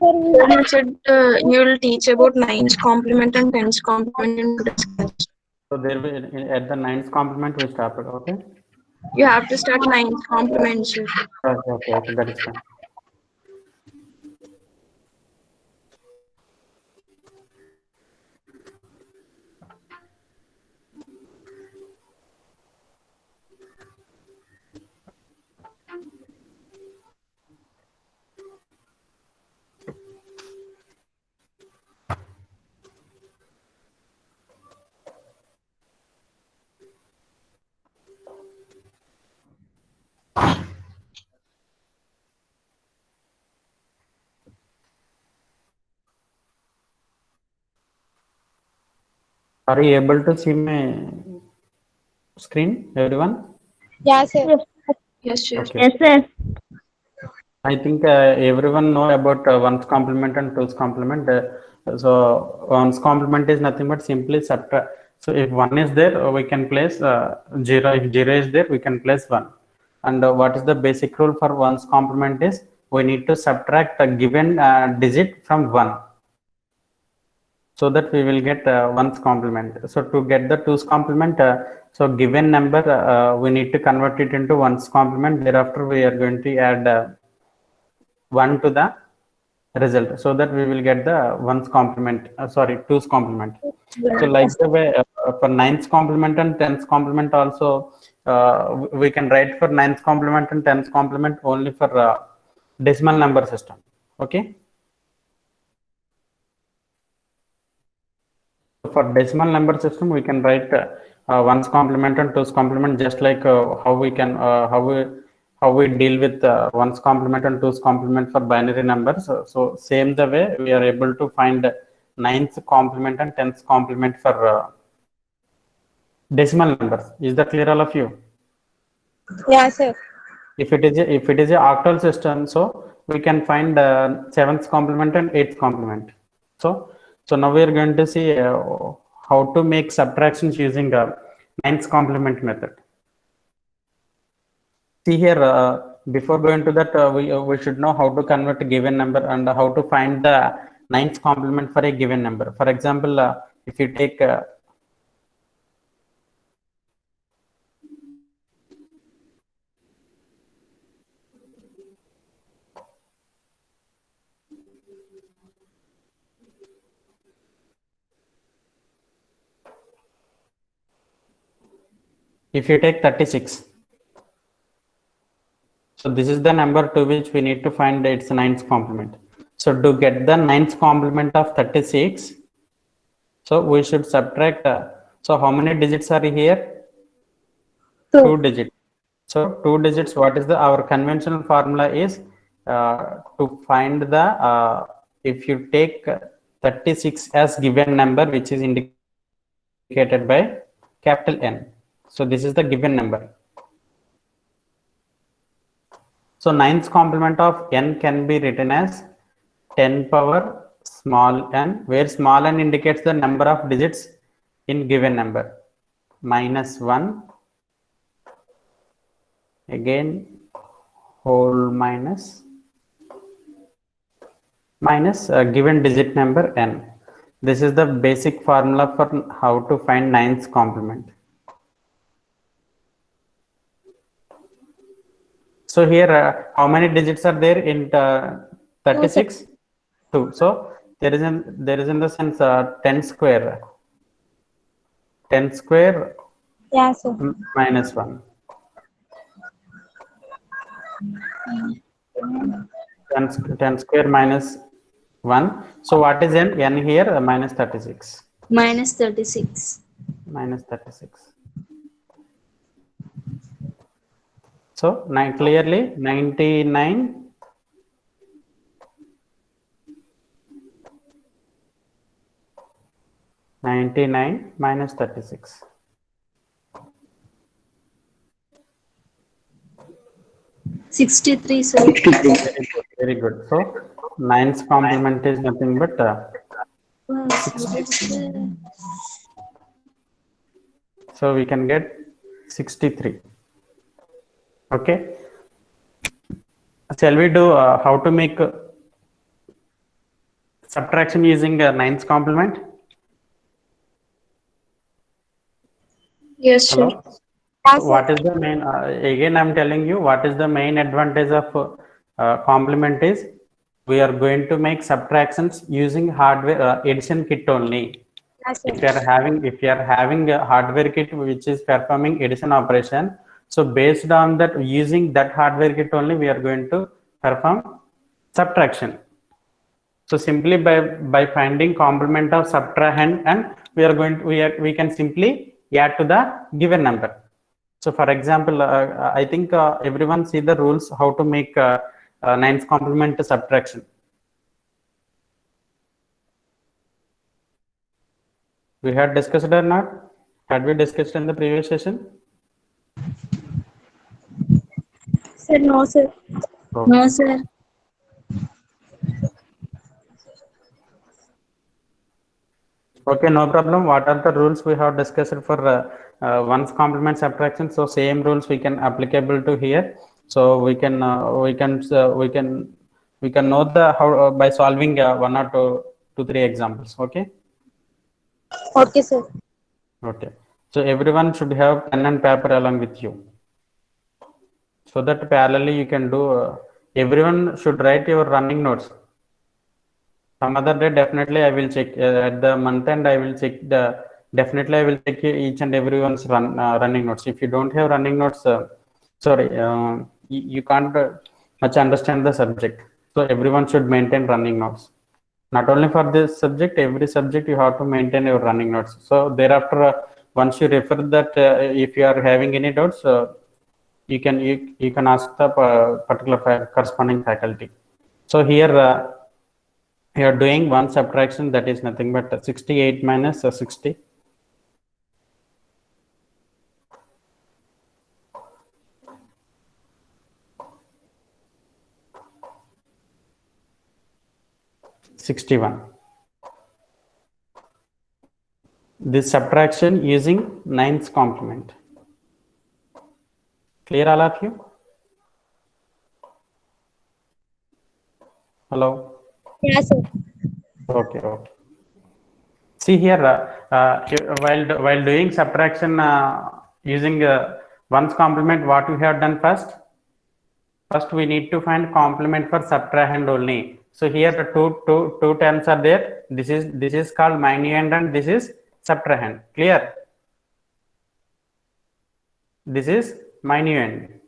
You said you'll teach about nines complement and tens complement in today's class. So there will at the ninth complement we started. Okay. You have to start nines complement, sir. Okay. That is fine. Are you able to see my screen, everyone? Yeah, sir. Yes, sir. Okay. Yes, sir. I think everyone know about ones complement and two's complement. So ones complement is nothing but simply subtract. So if one is there, we can place 0. If 0 is there, we can place 1. And what is the basic rule for ones complement is we need to subtract a given digit from 1. So that we will get ones complement. So to get the two's complement, so given number, we need to convert it into ones complement. Thereafter, we are going to add 1 to the result, so that we will get the ones complement, two's complement. So like the way for ninth complement and tenth complement also, we can write for ninth complement and tenth complement only for decimal number system. Okay. For decimal number system, we can write ones complement and two's complement, just like how we deal with ones complement and two's complement for binary numbers. So same the way we are able to find ninth complement and tenth complement for decimal numbers. Is that clear, all of you? Yeah, sir. If it is a octal system, so we can find seventh complement and eighth complement. So now we are going to see how to make subtractions using ninth complement method. See here, before going to that, we should know how to convert a given number and how to find the ninth complement for a given number. For example, if you take if you take 36, so this is the number to which we need to find its ninth complement. So to get the ninth complement of 36, so we should subtract. So how many digits are here? 2 digits. So 2 digits. What is our conventional formula is to find the if you take 36 as given number, which is indicated by capital N. So this is the given number. So ninth complement of n can be written as 10 power small n, where small n indicates the number of digits in given number, minus 1, again whole minus given digit number n. This is the basic formula for how to find ninth complement. So here, how many digits are there in 36? 2. So there is in the sense 10 square. 10 square Yeah, sir. minus 1. 10 square minus 1. So what is n? N here minus 36. Minus 36. Minus 36. So clearly 99 minus 36. 63, sir. Very good. So ninth complement is nothing but 60. So we can get 63. Okay. Shall we do how to make subtraction using ninth complement? Yes, sir. Hello? Yes, sir. What is the main, again I'm telling you, what is the main advantage of complement is we are going to make subtractions using hardware addition kit only. Yes, sir. If you are having a hardware kit which is performing addition operation, so based on that, using that hardware kit only, we are going to perform subtraction. So simply by finding complement of subtrahend, and we can simply add to the given number. So for example, I think everyone see the rules how to make nines complement subtraction. We had discussed or not? Had we discussed in the previous session? Sir, no, sir. No, sir. Okay, no problem. What are the rules we have discussed for ones complement subtraction? So same rules we can applicable to here. So we can know the how by solving one or two, three examples. Okay. Okay, sir. Okay. So everyone should have pen and paper along with you, so that parallelly you can do. Everyone should write your running notes. Some other day, definitely I will check at the month end. I will check the definitely I will check each and everyone's running notes. If you don't have running notes, sorry, you can't much understand the subject. So everyone should maintain running notes. Not only for this subject, every subject you have to maintain your running notes. So thereafter, once you refer that, if you are having any doubts, you can ask the particular corresponding faculty. So here. You are doing one subtraction, that is nothing but 68 minus 60. This subtraction using ninth complement. Clear all of you? Hello? Yes, sir. Okay. See here, while doing subtraction using ones complement, what we have done first? First, we need to find complement for subtrahend only. So here the two terms are there. This is called minuend and this is subtrahend. Clear? This is minuend.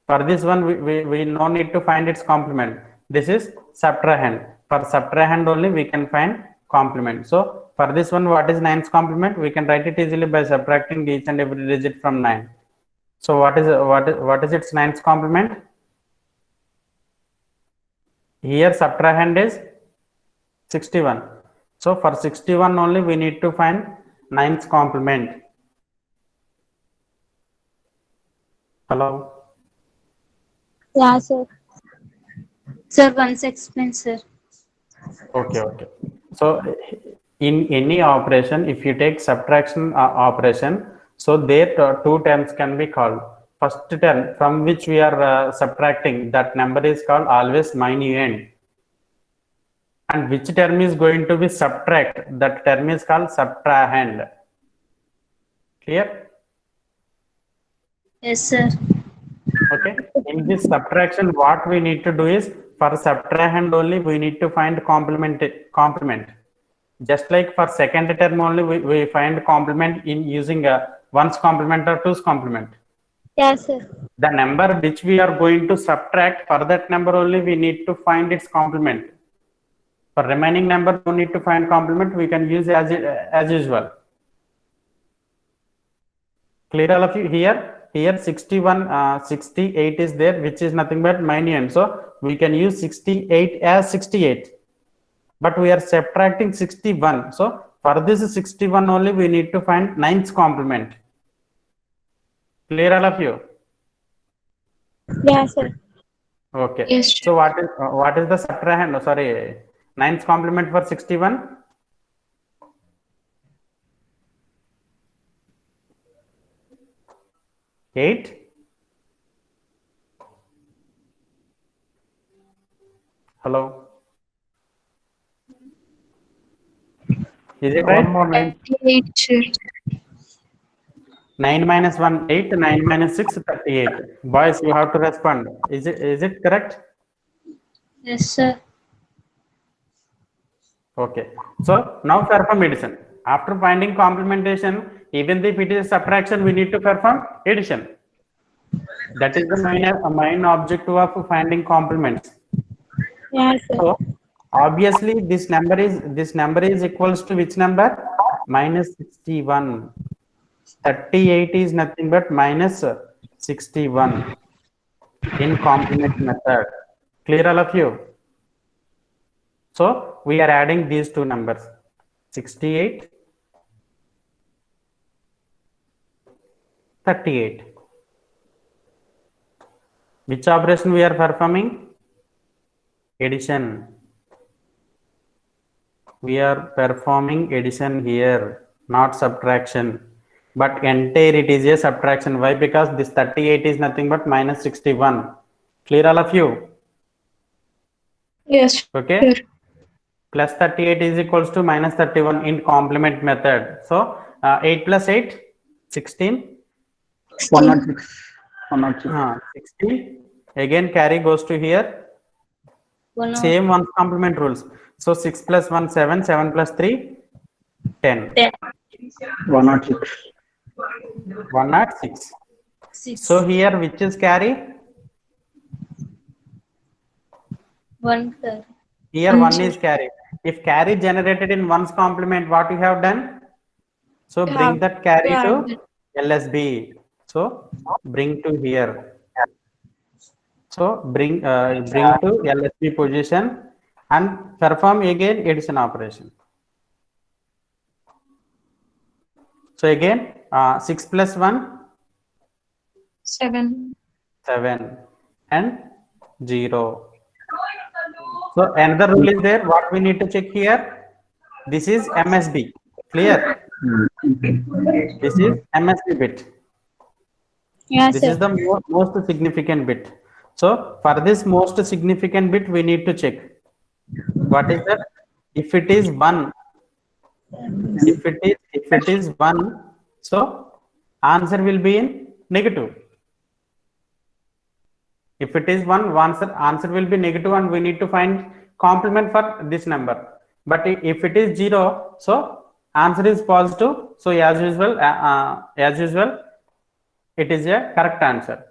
For this one, we no need to find its complement. This is subtrahend. For subtrahend only we can find complement. So for this one, what is 9's complement? We can write it easily by subtracting each and every digit from 9. So what is its 9's complement? Here subtrahend is 61. So for 61 only we need to find 9's complement. Hello? Yeah, sir. Sir, once explain, sir. Okay. So in any operation, if you take subtraction operation, so there two terms can be called. First term from which we are subtracting, that number is called always minuend. And which term is going to be subtract, that term is called subtrahend. Clear? Yes, sir. Okay. In this subtraction, what we need to do is, for subtrahend only we need to find complement. Just like for second term only we find complement in using one's complement or two's complement. Yes, sir. The number which we are going to subtract, for that number only we need to find its complement. For remaining number, we need to find complement. We can use as usual. Clear all of you? Here 61, 68 is there, which is nothing but minuend. So we can use 68 as 68. But we are subtracting 61. So for this 61 only, we need to find 9's complement. Clear all of you? Yes, sir. Okay. Yes. So what is the subtrahend? Oh, sorry, 9's complement for 61? Eight. Hello. Is it right? One more 9. 38, sir. 9 minus 1, 8. 9 minus 6, 38. Boys, you have to respond. Is it correct? Yes, sir. Okay. So now perform addition. After finding complementation, even if it is subtraction, we need to perform addition. That is the main objective of finding complements. Yes, sir. So obviously this number is equals to which number? Minus 61. 38 is nothing but minus 61 in complement method. Clear, all of you? So we are adding these two numbers, 68, 38. Which operation we are performing? Addition. We are performing addition here, not subtraction. But entire it is a subtraction. Why? Because this 38 is nothing but minus 61. Clear, all of you? Yes, Okay. sir. Plus 38 is equals to minus 31 in complement method. So 8 plus 8, 16. 106. 106. 16. Again carry goes to here. 1 Same ones complement rules. So 6 plus 1, 7. 7 plus 3, 10. 106. 106. 6. So here which is carry? 1 carry. Here 1 is carry. If carry generated in 1's complement, what you have done? So bring that carry to LSB. So bring to here. So bring to LSB position and perform again addition operation. So again 6 plus 1, 7. 7 and 0. So another rule is there. What we need to check here? This is MSB. Clear? This is MSB bit. Yes, This sir. is the most significant bit. So for this most significant bit, we need to check. What is that? If it is 1, if it is 1, so answer will be in negative. If it is 1, answer will be negative and we need to find complement for this number. But if it is 0, so answer is positive. So as usual, it is a correct answer.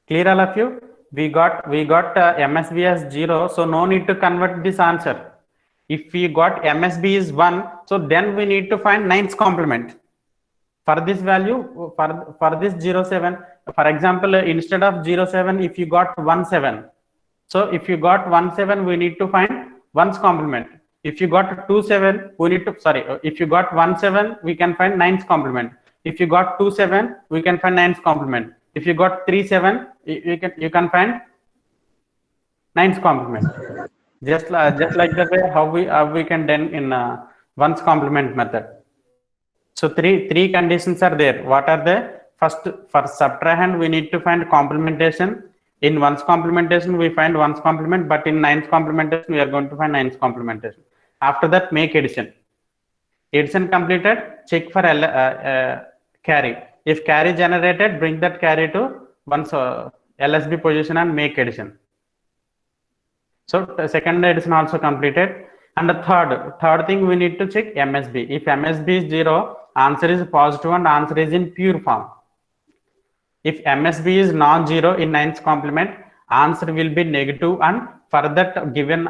Clear, all of you? We got MSB as 0, so no need to convert this answer. If we got MSB is 1, so then we need to find 9's complement. For this value, for this 07, for example, instead of 07, if you got 17, so if you got 17, we need to find 1's complement. If you got 27, we need to, sorry, if you got 17, we can find 9's complement. If you got 27, we can find 9's complement. If you got 37, you can find 9's complement. Just like the way how we can done in 1's complement method. So three conditions are there. What are they? First, for subtrahend, we need to find complementation. In 1's complementation, we find 1's complement, but in 9's complementation, we are going to find 9's complementation. After that, make addition. Addition completed, check for carry. If carry generated, bring that carry to 1's LSB position and make addition. So the second addition also completed. And the third thing we need to check MSB. If MSB is 0, answer is positive and answer is in pure form. If MSB is non-zero in 9's complement, answer will be negative, and for that given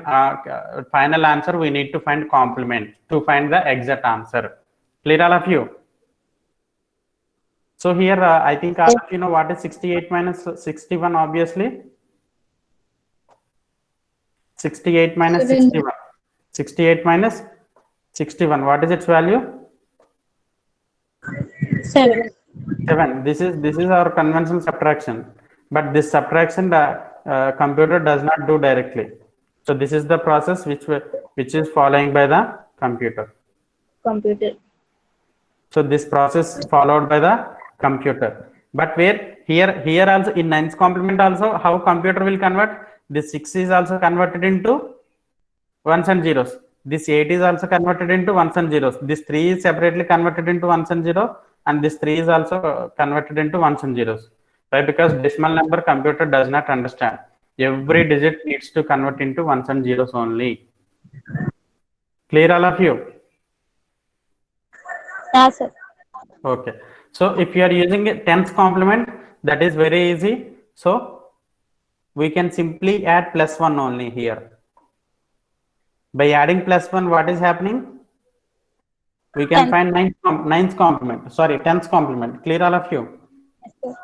final answer, we need to find complement to find the exact answer. Clear, all of you? So here, I think all of you know what is 68 minus 61, obviously. 68 minus 61. 68 minus 61, what is its value? 7. 7. This is our conventional subtraction, but this subtraction computer does not do directly. So this is the process which is following by the computer. So this process followed by the computer. But where here also in 9's complement also, how computer will convert? This 6 is also converted into 1s and 0s. this 8 is also converted into ones and zeros. This 3 is separately converted into ones and zero, and this 3 is also converted into ones and zeros. Why? Because decimal number computer does not understand. Every digit needs to convert into ones and zeros only. Clear, all of you? Yes, sir. Okay. So if you are using a tens complement, that is very easy. So we can simply add +1 only here. By adding +1, what is happening? We can find ninth complement. Sorry, tenth complement. Clear, all of you? Yes, sir.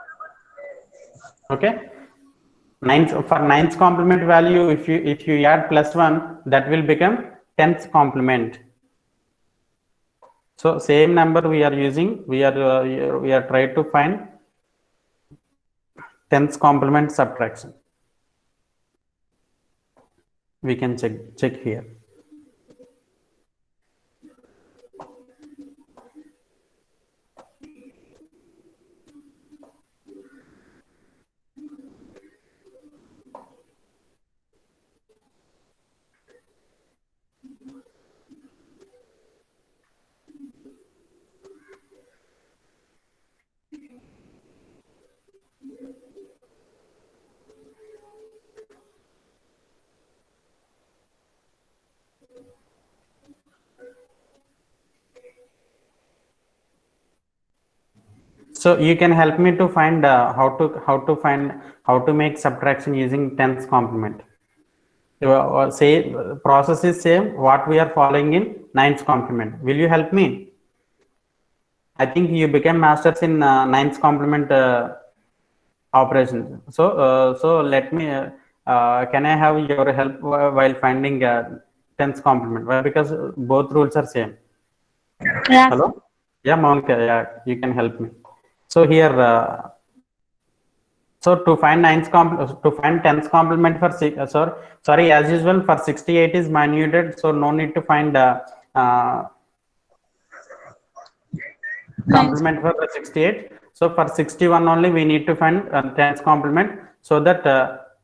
Okay. For ninth complement value, if you add +1, that will become tenth complement. So same number we are using. We are trying to find tenth complement subtraction. We can check here. So you can help me to find how to make subtraction using tenth complement. Say process is same what we are following in ninth complement. Will you help me? I think you became masters in ninth complement operations. So let me. Can I have your help while finding tenth complement? Well, because both rules are same. Yes. Hello. Yeah, Monica. Yeah, you can help me. So here, so to find tenth complement for sorry, as usual for 68 is minuted, so no need to find complement for the 68. So for 61 only we need to find tenth complement. So that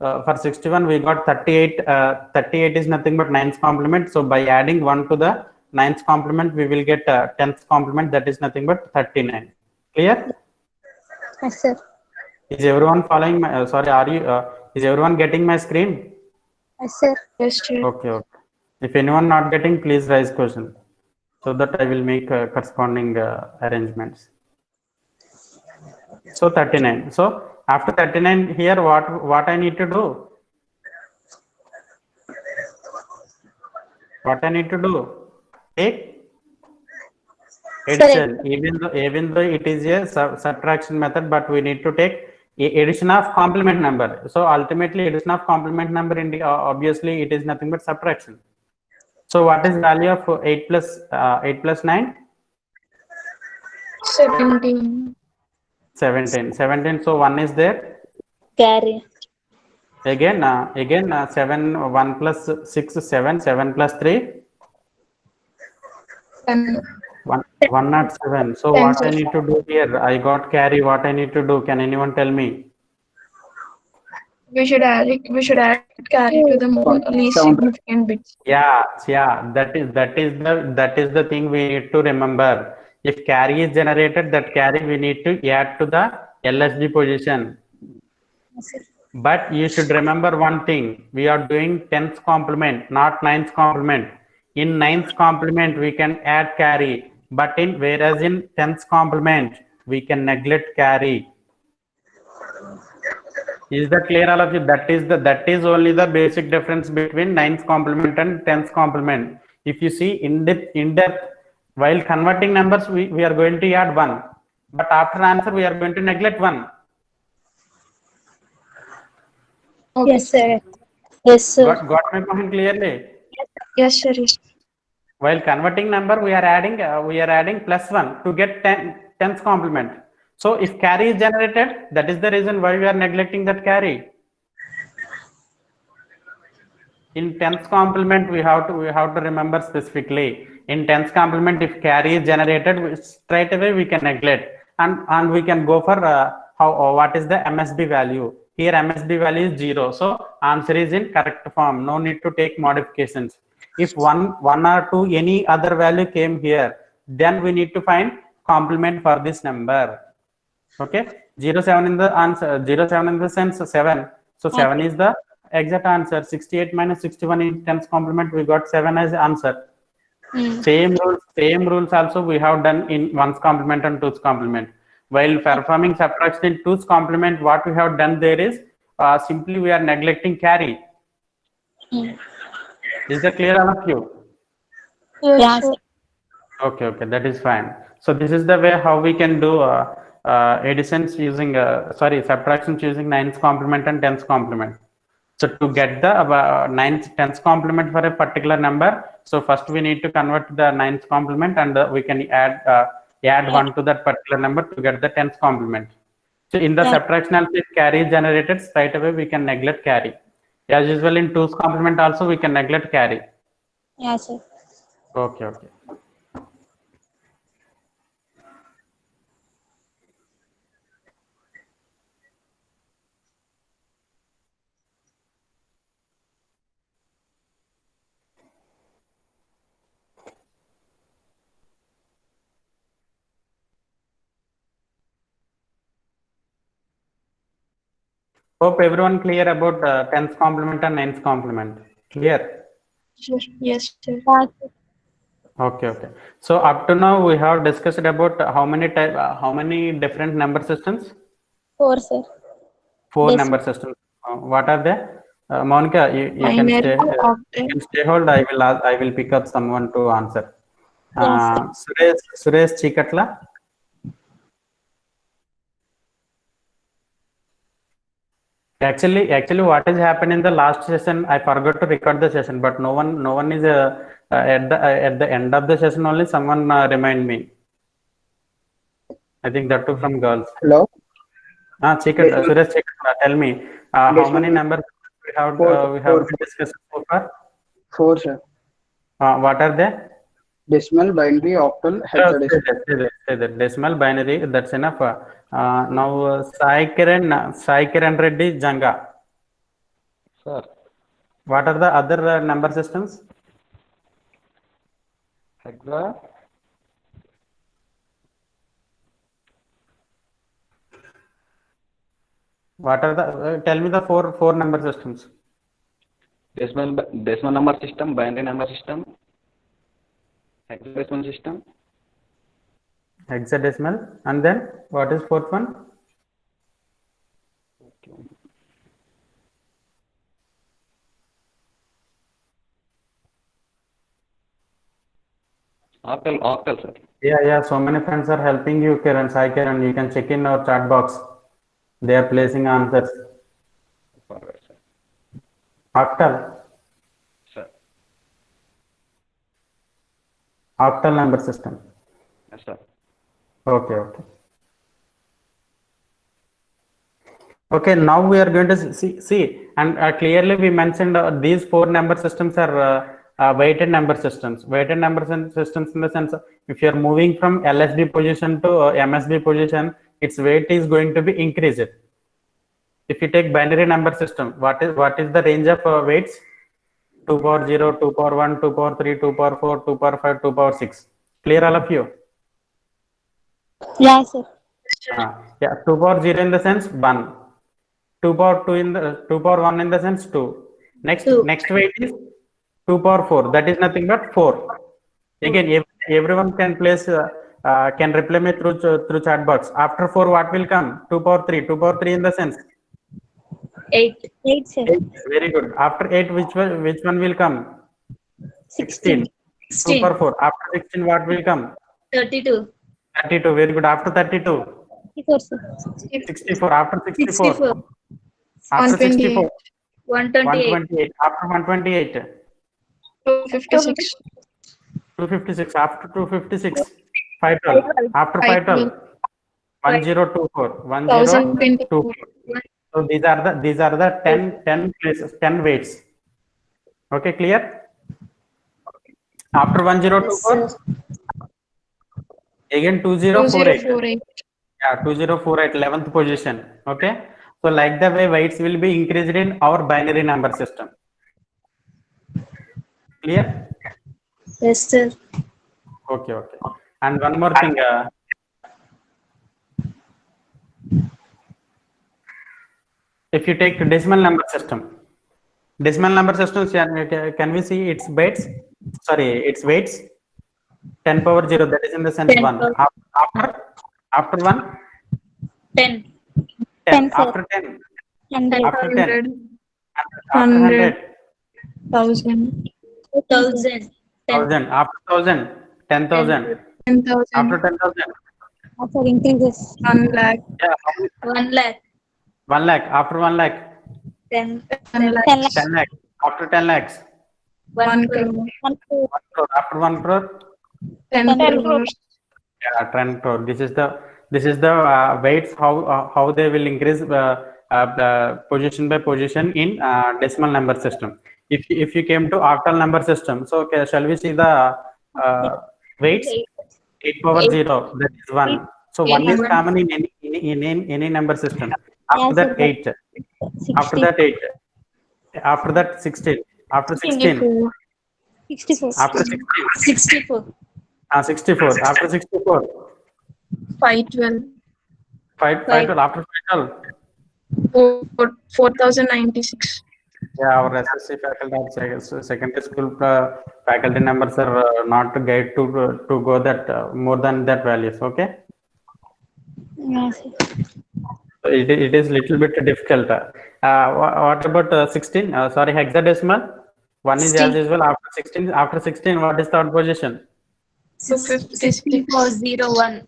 for 61 we got 38. 38 is nothing but ninth complement. So by adding 1 to the ninth complement, we will get tenth complement. That is nothing but 39. Clear? Yes, sir. Is everyone following my, is everyone getting my screen? Yes, sir. Yes, sir. Okay. If anyone not getting, please raise question so that I will make corresponding arrangements. So 39. So after 39 here, what I need to do? What I need to do? Take addition. Even though it is a subtraction method, but we need to take addition of complement number. So ultimately addition of complement number, obviously it is nothing but subtraction. So what is value of 8 plus 9? 17. 17. So 1 is there. Carry. Again 7. 1 plus 6 7. 7 plus 3. 10. 107. So what I need to do here? I got carry. What I need to do? Can anyone tell me? We should add carry to the least significant bits. Yeah. That is the thing we need to remember. If carry is generated, that carry we need to add to the LSB position. But you should remember one thing. We are doing 10th complement, not 9th complement. In 9th complement, we can add carry. But whereas in 10th complement, we can neglect carry. Is that clear, all of you? That is only the basic difference between 9th complement and 10th complement. If you see in depth, while converting numbers, we are going to add 1. But after answer, we are going to neglect 1. Okay. Yes, sir. Yes, sir. Got my point clearly? Yes, sir. Yes. While converting number, we are adding +1 to get 10th complement. So if carry is generated, that is the reason why we are neglecting that carry. In 10th complement, we have to remember specifically. In 10th complement, if carry is generated, straight away we can neglect, and we can go for what is the MSB value. Here MSB value is 0. So answer is in correct form. No need to take modifications. If one or two any other value came here, then we need to find complement for this number. Okay, 07 in the answer, 07 in the sense 7. So 7 is the exact answer. 68 minus 61 in tens complement, we got 7 as answer. Same rules also we have done in ones complement and twos complement. While performing subtraction in twos complement, what we have done there is simply we are neglecting carry. Is that clear, all of you? Yeah, sir. Okay, that is fine. So this is the way how we can do additions using subtractions using nines complement and tens complement. So to get the nines tens complement for a particular number, so first we need to convert the nines complement, and we can add one to that particular number to get the tens complement. So in the subtraction, if carry is generated, straight away we can neglect carry. As usual in twos complement also we can neglect carry. Yeah, sir. Okay. Hope everyone clear about tens complement and nines complement. Clear? Sure. Yes, sir. Yeah, sir. Okay. So up to now we have discussed about how many different number systems? 4, sir. 4 Decimal. number systems. What are they? Monica, you can Binary, stay. octal. You can stay hold. I will pick up someone to answer. Yes, Suresh Chikatla. Actually, what has happened in the last session? I forgot to record the session, but no one is at the end of the session only. Someone remind me. I think that too from girls. Hello. Suresh Chikatla, tell me how many numbers we have discussed so far? 4, sir. What are they? Decimal, binary, octal, hexadecimal. Say that. Decimal, binary, that's enough. Now Sai Kiran Reddy Janga. Sir, What are the other number systems? hexa, What are the tell me the four number systems? decimal number system, binary number system, hexadecimal system, Hexadecimal, and then what is fourth one? octal, sir. Yeah. So many friends are helping you, Kiran. Sai Kiran, you can check in our chat box. They are placing answers. Forward, sir. Octal. Sir. Octal number system. Yes, sir. Okay, now we are going to see and clearly we mentioned these 4 number systems are weighted number systems. Weighted number systems in the sense if you are moving from LSB position to MSB position, its weight is going to be increased. If you take binary number system, what is the range of weights? 2 power 0, 2 power 1, 2 power 3, 2 power 4, 2 power 5, 2 power 6. Clear, all of you? Yeah, sir. 2 power 0 in the sense 1. 2 power 1 in the sense 2. Next weight is 2 power 4. That is nothing but 4. Again, everyone can place can reply me through chat box. After 4, what will come? 2 power 3. 2 power 3 in the sense 8. 8, sir. 8. Very good. After 8, which one will come? 16. 2 power 4. After 16, what will come? 32. 32. Very good. After 32. 64, sir. 64. After 64. 64. After 64. 128. 128. After 128. 256. 256. After 256. 512. After 512. 1024. 1024. So these are the 10 places, 10 weights. Okay, clear? After 1024, again 2048. 2048. Yeah, 2048, 11th position. Okay. So like the way weights will be increased in our binary number system. Clear? Yes, sir. Okay, okay. And one more thing. If you take decimal number system, can we see its weights? Sorry, its weights. 10 power 0. That is in the sense 10 1. power- After 1, 10. 10. 10, sir. After 10, 100. after 10, 100, after 100, 1,000, 1,000. 1000. After 1000, 10,000. 10,000, After 10,000, Sir, increases. 1 lakh, yeah, 1 lakh. 1 lakh. After 1 lakh, 10. 1 lakh, 10 lakhs. 10 lakh. After 10 lakhs, 1 1 crore. crore, 1 crore. 1 crore. After 1 crore, 10 10 crores, yeah, 10 crore. This is the weights how they will increase position by position in decimal number system. If you came to octal number system, so okay, shall we see the weights? 8 power 0, that is 1. So 1 is common in any number system. After Yes, that sir. 8. 60, After that 8. After that 16. After 16. 64, 64. After 16. 64. 64. After 64. 512, 512. After 512. 4,096, Yeah, our SSC faculty or secondary school faculty numbers are not guide to go that more than that values. Okay. Yes, sir. So it is little bit difficult. What about 16? Sorry, hexadecimal. 1 is as usual. After 16, what is third position? 6401.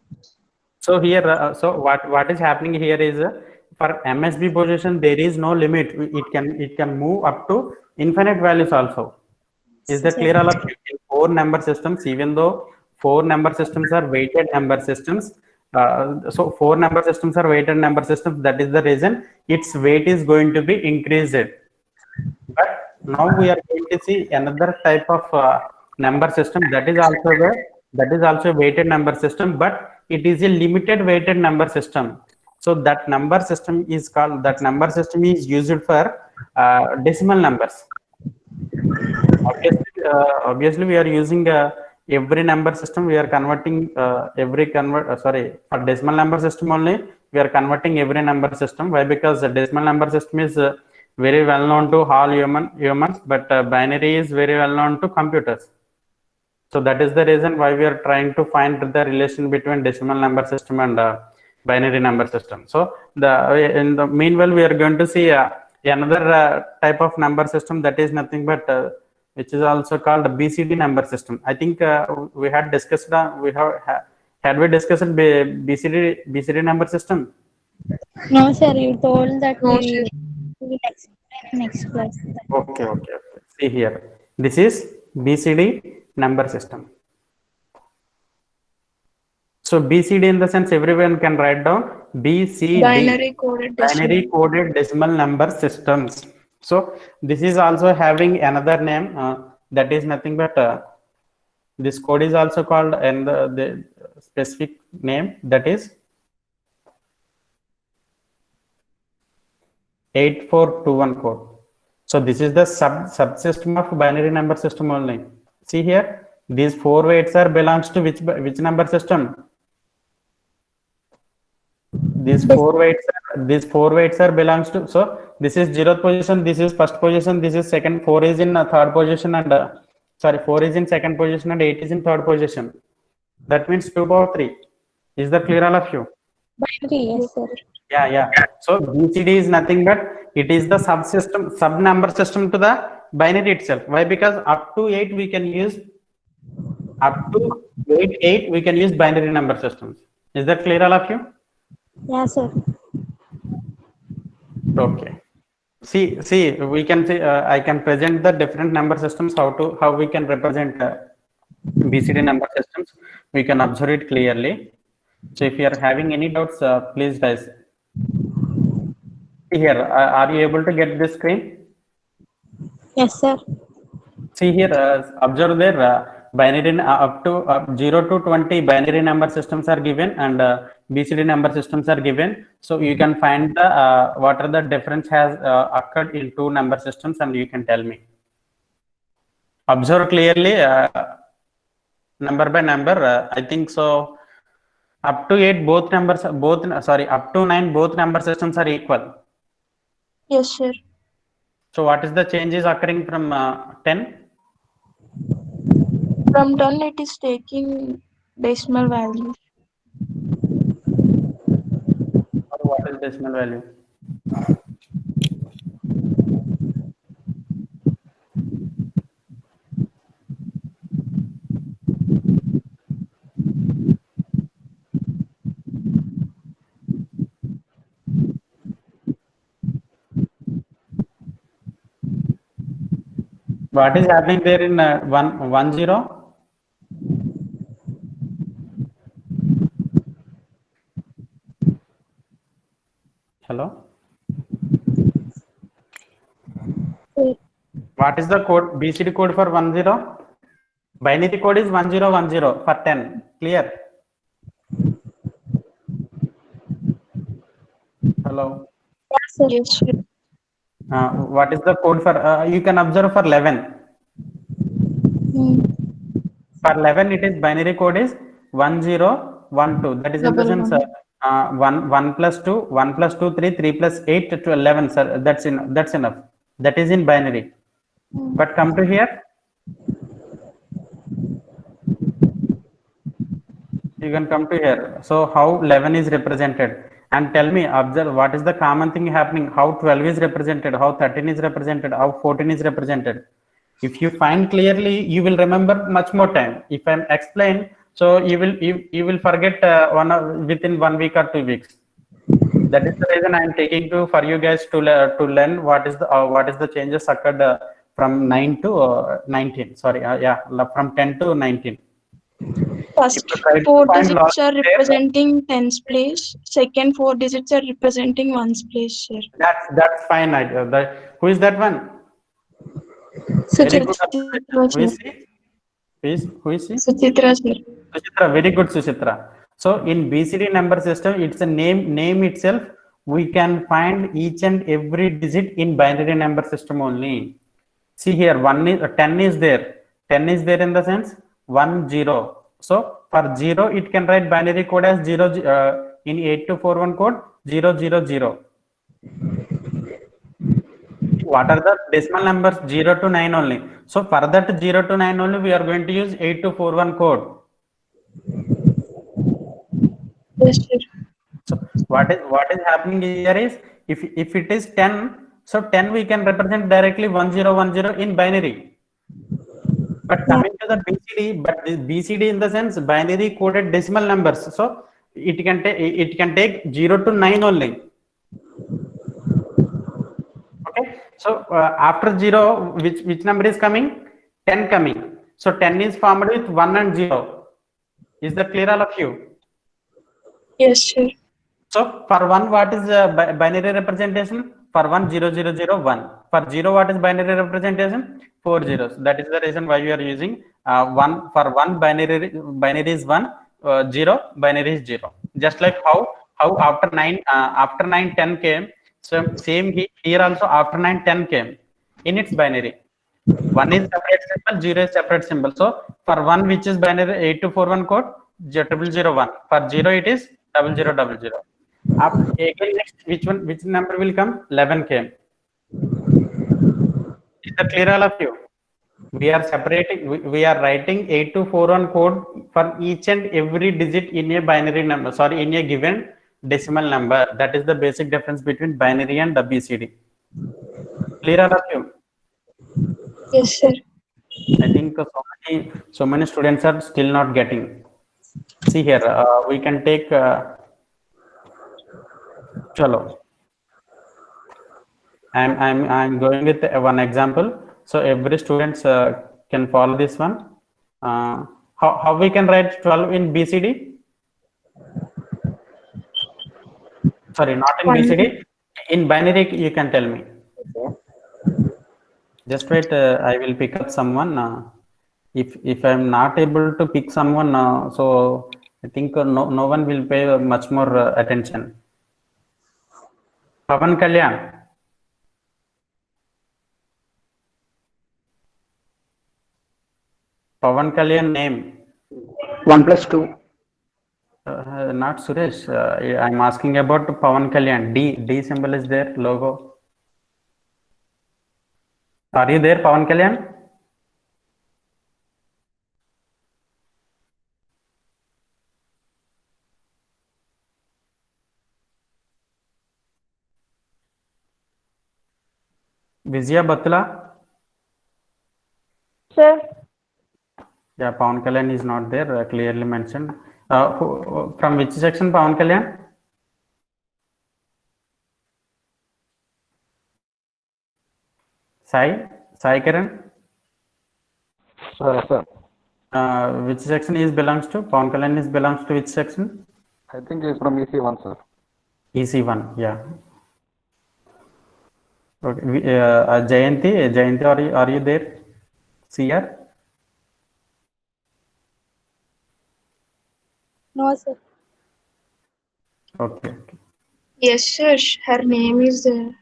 So here, so what is happening here is for MSB position there is no limit. It can move up to infinite values also. Is that clear? All of you? In 4 number systems, even though 4 number systems are weighted number systems, so 4 number systems are weighted number systems. That is the reason its weight is going to be increased. But now we are going to see another type of number system that is also a weighted number system, but it is a limited weighted number system. So that number system is used for decimal numbers. Obviously we are using every number system. We are converting for decimal number system only. We are converting every number system. Why? Because the decimal number system is very well known to all humans, but binary is very well known to computers. So that is the reason why we are trying to find the relation between decimal number system and binary number system. So in the meanwhile, we are going to see another type of number system that is nothing but which is also called BCD number system. I think we had discussed had we discussed BCD number system? No, sir, you told that No, we sir. will explain next class. Okay. See here, this is BCD number system. So BCD in the sense everyone can write down BCD, binary coded decimal number systems. So this is also having another name that is nothing but this code is also called and the specific name that is 8421 code. So this is the subsystem of binary number system only. See here, these 4 weights are belongs to which number system? These 4 weights are belongs to. So this is 0th position, this is first position, this is second, 4 is in third position, and 4 is in second position and 8 is in third position. That means 2 power 3. Is that clear, all of you? Binary, yes, sir. Yeah. So BCD is nothing but it is the sub number system to the binary itself. Why? Because up to 8 we can use binary number systems. Is that clear, all of you? Yes, sir. Okay. See, we can see. I can present the different number systems. How we can represent BCD number systems. We can observe it clearly. So if you are having any doubts, please guys. Here, are you able to get this screen? Yes, sir. See here, observe there. Binary up to 0 to 20 binary number systems are given, and BCD number systems are given. So you can find the what are the difference has occurred in 2 number systems, and you can tell me. observe clearly, number by number. I think so. Up to 8, both numbers, up to 9, both number systems are equal. Yes, sir. So what is the changes occurring from 10? From 10, it is taking decimal value. Or what is decimal value? What is happening there in 110? Hello? What is the code, BCD code for 10? Binary code is 1010 for 10. Clear? Hello? Yes, sir. Yes, sir. What is the code for, you can observe for 11. For 11, it is binary code is 1012. That is in the sense 1 plus 2, 1 plus 2, 3, 3 plus 8 to 11, sir. That's enough. That is in binary. But come to here. You can come to here. So how 11 is represented? And tell me, observe what is the common thing happening? How 12 is represented? How 13 is represented? How 14 is represented? If you find clearly, you will remember much more time. If I'm explain, so you will forget within 1 week or 2 weeks. That is the reason I am taking for you guys to learn what is the changes occurred from 9 to 19. Sorry, from 10 to 19. First If you try to 4 find digits logic are there, representing tens place. Second 4 digits are representing ones place, sir. that's fine. Who is that one? Very good. Who is he? Who is he? Suchitra, sir. Suchitra, very good, Suchitra. So in BCD number system, it's a name itself. We can find each and every digit in binary number system only. See here, 10 is there. 10 is there in the sense 1 0. So for 0, it can write binary code as 0 in 8241 code 000. What are the decimal numbers? 0 to 9 only. So for that 0 to 9 only, we are going to use 8241 code. Yes, sir. So what is happening here is if it is 10, so 10 we can represent directly 1010 in binary. But coming to the BCD, but this BCD in the sense binary coded decimal numbers. So it can take 0 to 9 only. Okay. So after 0, which number is coming? 10 coming. So 10 is formed with 1 and 0. Is that clear, all of you? Yes, sir. So for 1, what is binary representation? For 1, 0 0 0 1. For 0, what is binary representation? 4 zeros. That is the reason why we are using 1. For 1, binary is 1, 0 binary is 0. Just like how after 9 10 came. So same here also after 9 10 came in its binary. 1 is separate symbol, 0 is separate symbol. So for 1, which is binary 8241 code 0001. For 0, it is 0000. Again, next, which number will come? 11 came. Is that clear, all of you? We are separating, we are writing 8241 code for each and every digit in a binary number, in a given decimal number. That is the basic difference between binary and BCD. Clear, all of you? Yes, sir. I think so many students are still not getting. See here, we can take chalo. I'm going with one example. So every student can follow this one. How we can write 12 in BCD? Sorry, not in BCD. In binary, you can tell me. Just wait. I will pick up someone. If I'm not able to pick someone, so I think no one will pay much more attention. Pavan Kalyan. Pawan Kalyan name. 1 plus 2. Not Suresh. I'm asking about Pawan Kalyan. D symbol is there, logo. Are you there, Pawan Kalyan? Vijaya Batla? Sir. Yeah, Pawan Kalyan is not there, clearly mentioned. From which section, Pawan Kalyan? Sai Kiran? Sir. Which section is belongs to? Pawan Kalyan is belongs to which section? I think it's from EC1, sir. EC1, yeah. Okay. Jayanti, are you there? CR? No, sir. Okay. Yes, sir. Her name is there.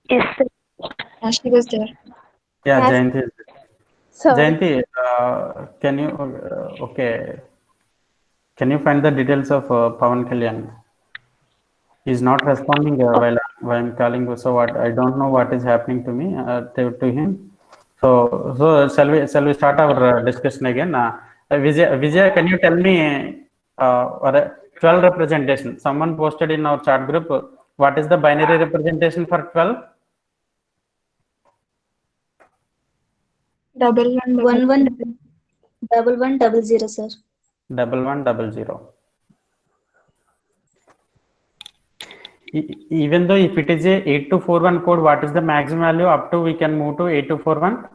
Yes, sir. She was there. Yeah, Yes. Jayanti is there. Sorry. Jayanti, can you can you find the details of Pawan Kalyan? He's not responding while I'm calling. So what? I don't know what is happening to me to him. So shall we start our discussion again? Vijay, can you tell me 12 representation? Someone posted in our chat group. What is the binary representation for 12? 1100, sir. 1100. Even though if it is a 8241 code, what is the maximum value up to we can move to 8241?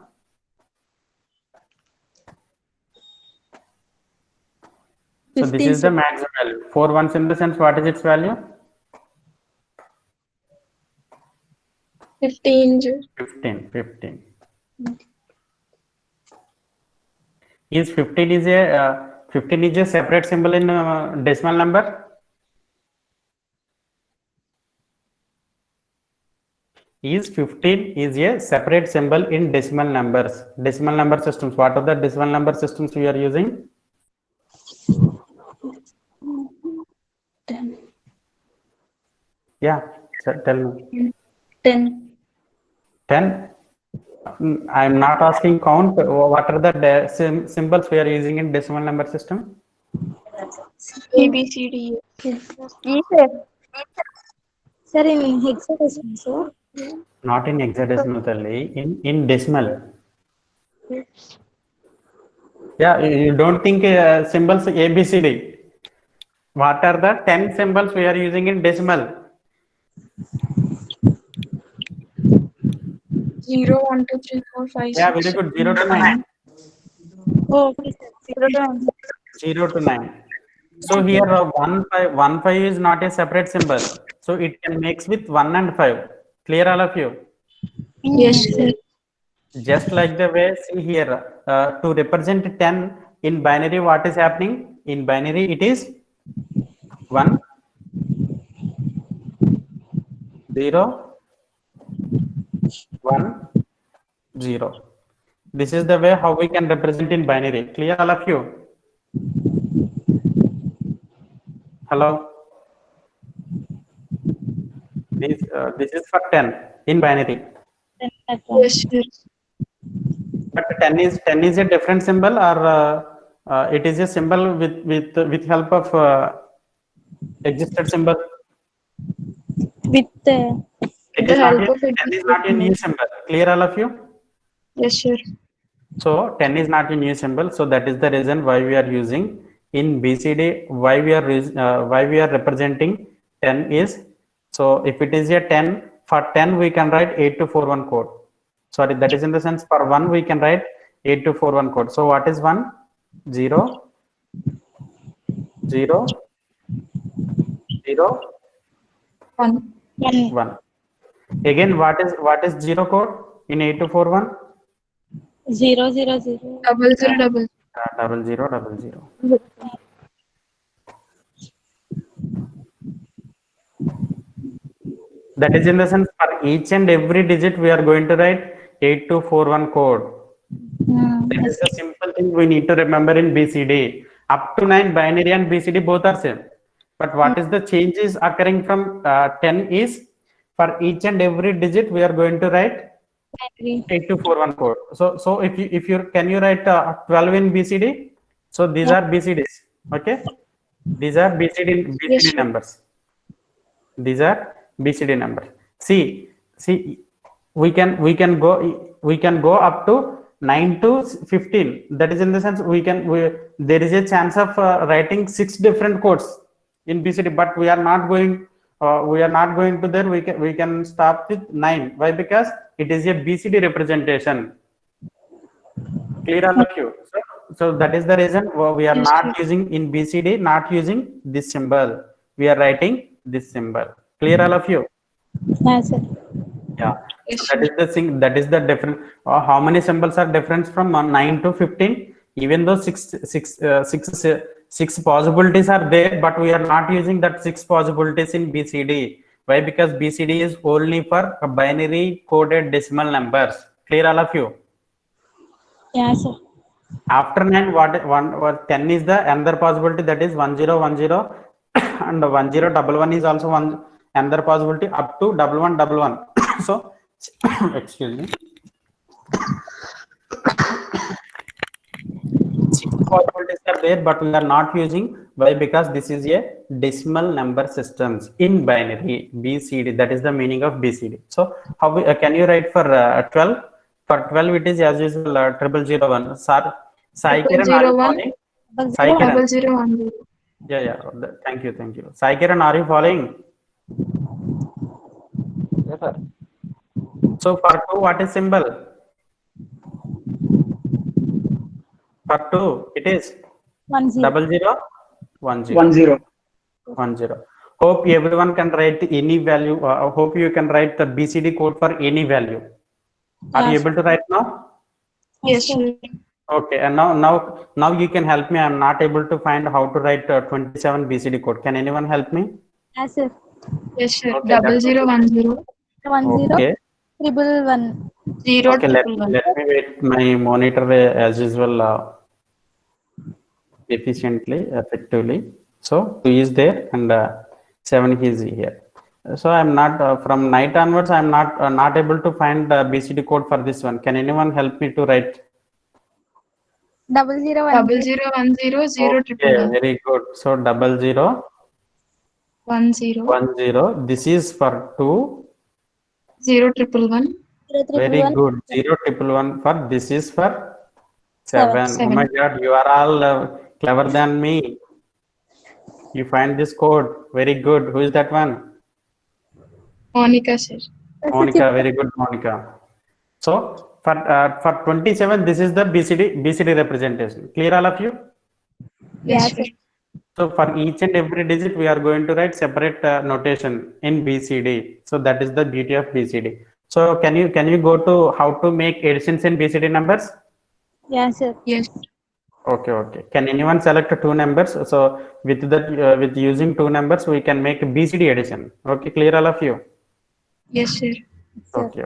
So this is the maximum value. 4 ones in the sense, what is its value? 15. 15. Is 15 is a separate symbol in decimal number? Is 15 is a separate symbol in decimal numbers? Decimal number systems. What are the decimal number systems we are using? 10. Yeah, sir, tell me. 10. 10. I'm not asking count. What are the symbols we are using in decimal number system? A, B, C, D. Yes, sir. Sir, in hexadecimal, sir. Not in hexadecimal, in decimal. Yeah, you don't think symbols A, B, C, D. What are the 10 symbols we are using in decimal? 0, 1, 2, 3, 4, 5, Yeah, 6. very good. 0 to 9. Oh, okay, sir. 0 to 9. So here 1 5 is not a separate symbol. So it can mix with 1 and 5. Clear, all of you? Yes, sir. Just like the way, see here, to represent 10 in binary, what is happening? In binary, it is 1, 0, 1, 0. This is the way how we can represent in binary. Clear, all of you? Hello? This is for 10 in binary. Yes, sir. But 10 is a different symbol, or it is a symbol with help of existed symbol. With It the is not help of 10 is not a new symbol. Clear, all of you? Yes, sir. So 10 is not a new symbol. So that is the reason why we are using in BCD. Why we are representing 10 is, so if it is a 10, for 10 we can write 8241 code. Sorry, that is in the sense for 1 we can write 8241 code. So what is 1? 0, 0, 0, 1. 1. Again, what is 0 code in 8241? 0, 0, 0. Double 0, double. 0000. That is in the sense for each and every digit we are going to write 8241 code. That is the simple thing we need to remember in BCD. Up to 9, binary and BCD both are same. But what is the changes occurring from 10 is, for each and every digit we are going to write 8241 code. So if you can you write 12 in BCD? So these are BCDs. Okay, these are BCD numbers. These are BCD numbers. See, we can go up to 9 to 15. That is in the sense there is a chance of writing 6 different codes in BCD, but we are not going to there. We can start with 9. Why? Because it is a BCD representation. Clear all of you? So that is the reason we are not using in BCD, not using this symbol. We are writing this symbol. Clear all of you? Yes, sir. Yeah. So that is the thing. That is the difference. How many symbols are different from 9 to 15? Even though six possibilities are there, but we are not using that 6 possibilities in BCD. Why? Because BCD is only for binary coded decimal numbers. Clear all of you? Yes, sir. After 9, what 10 is the another possibility, that is 1010 and 1011 is also one another possibility up to 1111. So excuse me, 6 possibilities are there, but we are not using. Why? Because this is a decimal number systems in binary BCD. That is the meaning of BCD. So how can you write for 12? For 12 it is as usual 0001. Sai Kiran, are you 001, following? Sai Kiran. 0010. Yeah. Thank you. Sai Kiran, are you following? Yes, sir. So for 2, what is symbol? For 2, it is 10. 0010. 10. Hope everyone can write any value. Hope you can write the BCD code for any value. Are you Yes. able to write now? Yes, sir. Okay, and now you can help me. I'm not able to find how to write 27 BCD code. Can anyone help me? Yes, sir. Yes, sir. Okay, that's 0010, 10 Okay. 111. 0 Okay, let me wait my monitor as usual efficiently, effectively. So 2 is there and 7 is here. So I'm not from night onwards. I'm not able to find BCD code for this one. Can anyone help me to write? 0010. 0010, 0 Okay, very good. So 0010. 10, This is for 2. 0 11, Very good. 0111 for this is for 7. Oh my 7. God, you are all clever than me. You find this code. Very good. Who is that one? Monica, sir. Monica. Very good, Monica. So for 27, this is the BCD representation. Clear all of you? Yes, Yes, sir. So for each and every digit, we are going to write separate notation in BCD. So that is the beauty of BCD. So can you go to how to make additions in BCD numbers? Yes, sir. Yes. Okay. Can anyone select 2 numbers? So with that, with using 2 numbers, we can make BCD addition. Okay, clear all of you? Yes, sir. Okay.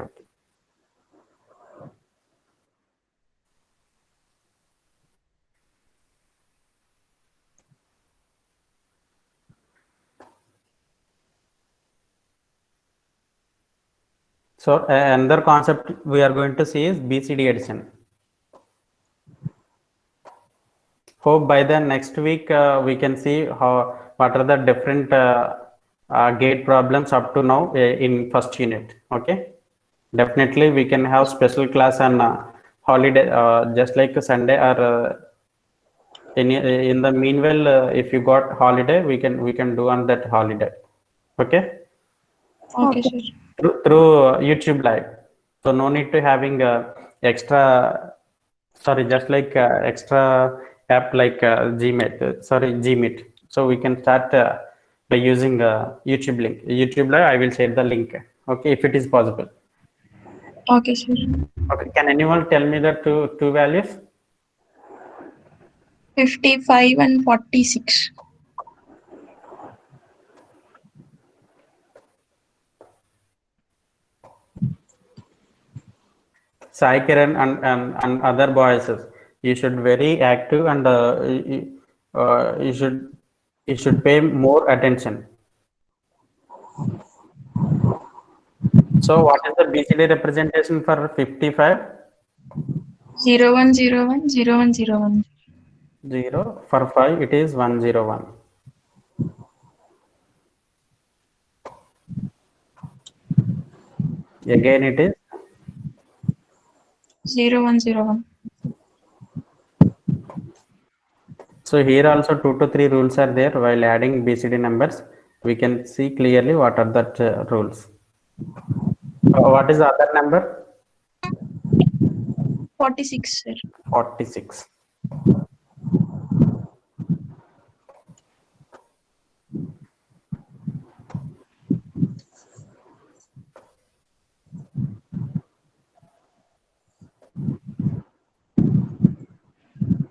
So another concept we are going to see is BCD addition. Hope by the next week we can see what are the different gate problems up to now in first unit. Okay, definitely we can have special class on holiday, just like Sunday or in the meanwhile, if you got holiday, we can do on that holiday. Okay. Okay, sir. Through YouTube live. So no need to having extra. Sorry, just like extra app like Gmeet. So we can start by using YouTube link. YouTube live. I will share the link. Okay, if it is possible. Okay, sir. Okay. Can anyone tell me the two values? 55 and 46. Sai Kiran and other boys. you should very active and you should pay more attention. So what is the BCD representation for 55? 0 1 0 1 0 1 0 1. 0. For 5 it is 101. Again it is 0 1 0 1. so here also 2 to 3 rules are there while adding BCD numbers. We can see clearly what are the rules. What is the other number? 46, sir. 46.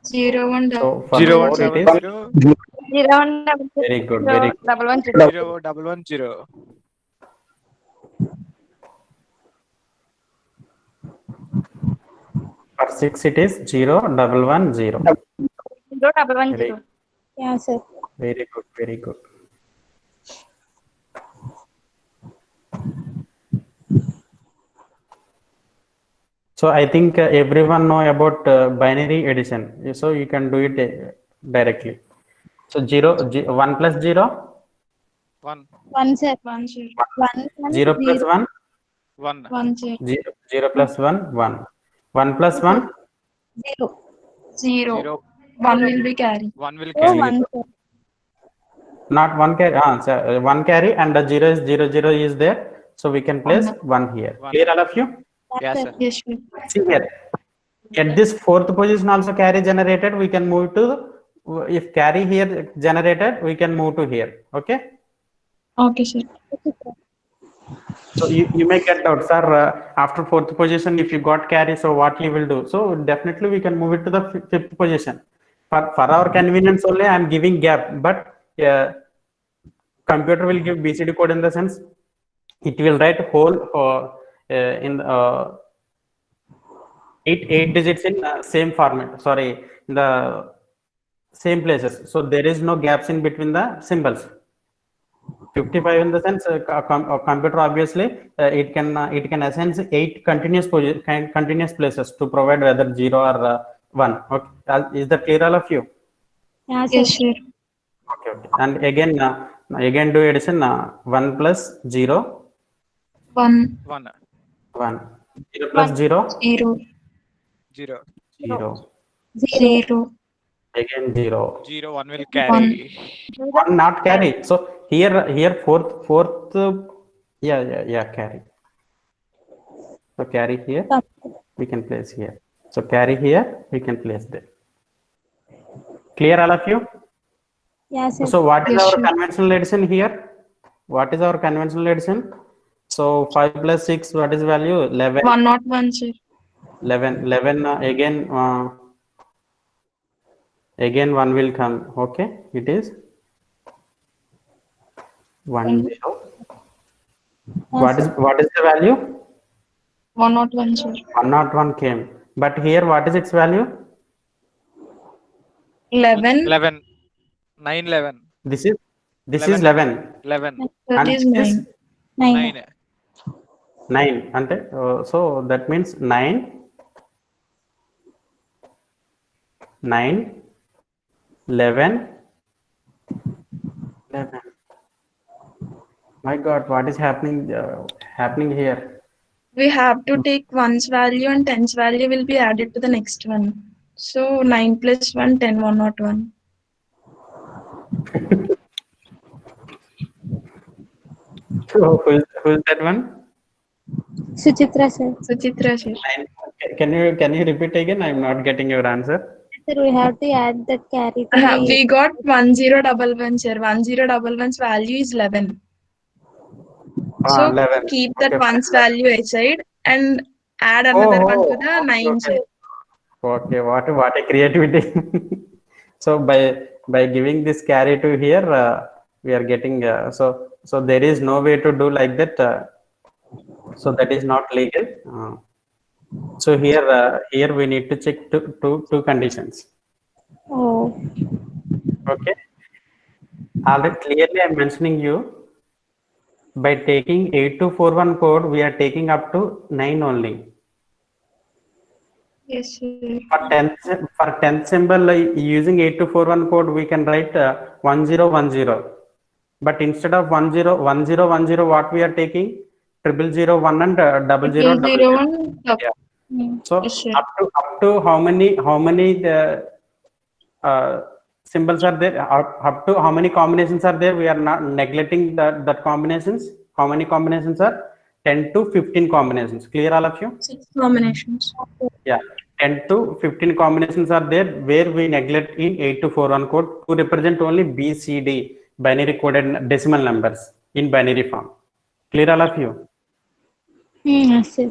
Zero one So for 0 4 1 it 7 is 0 0 1 very good, very good. 1 1 0. 0 1 1 0. For 6 it is 0 1 1 0. 0 1 1 Very, 0. Yeah, sir. very good, very good. So I think everyone know about binary addition. So you can do it directly. So 1 plus 0, 1 1, sir. 1, sir. 1 1 0 plus 1, 1 1, sir. 0 plus 1, 1. 1 plus 1, 0. 0. 0 1 will be carry. 1 will Oh, carry. 1, sir. not 1 carry, 1 carry and the 0 is 0 0 is there. So we can place 1 here. One. Clear all of you? Yeah, sir. Yes, sir. See here. At this fourth position also carry generated, we can move to, if carry here generated, we can move to here. Okay. Okay, sir. So you may get doubt, sir, after fourth position, if you got carry, so what you will do? So definitely we can move it to the fifth position. For our convenience only, I am giving gap, but computer will give BCD code in the sense, it will write whole in 8 digits in same format, sorry, in the same places. So there is no gaps in between the symbols. 55 in the sense computer obviously it can assign 8 continuous places to provide whether 0 or 1. Okay, is that clear all of you? Yeah, sir. Yes, sir. Okay. And again do addition 1 plus 0 1, 1 1 0 plus 0 0, 0 0 0, again 0 0 1 will carry. 1 not carry. So here fourth carry. So carry here we can place here. So carry here we can place there. Clear all of you? Yeah, sir. So what is Yes, our sure. conventional addition here? What is our conventional addition? So 5 plus 6, what is value? 11. 1 not 1, sir. 11 again 1 will come. Okay, it is 1 0. What is the value? 1 not 1, sir. 101 came. But here what is its value? 11, 11 9 11 This is 11. 11. 11 that is 9. 9. 9 9 ante so that means 9 11 11. My God, what is happening here? We have to take 1's value and 10's value will be added to the next one. So 9 plus 1, 10, 1 not 1. So who is that one? Suchitra, sir. Suchitra, sir. Can you repeat again? I'm not getting your answer. Sir, we have to add that carry to the... We got 1011, sir. 1011's value is 11. So 11. keep that Okay, 1's 11. value aside and add another one to the 9, sir. Okay, what a creativity. So by giving this carry to here, we are getting so there is no way to do like that. So that is not legal. So here we need to check two conditions. Oh. Okay. Already clearly I'm mentioning you, by taking 8241 code, we are taking up to 9 only. Yes, sir. For 10th symbol, using 8241 code, we can write 1010. But instead of 101010, what we are taking? 0001 and 0000. 001. Yeah. Mm. So Yes, sir. up to how many symbols are there? Up to how many combinations are there? We are not neglecting that combinations. How many combinations are? 10 to 15 combinations. Clear, all of you? 6 combinations. Yeah, 10 to 15 combinations are there where we neglect in 8241 code to represent only BCD, binary coded decimal numbers in binary form. Clear, all of you? Yes, sir.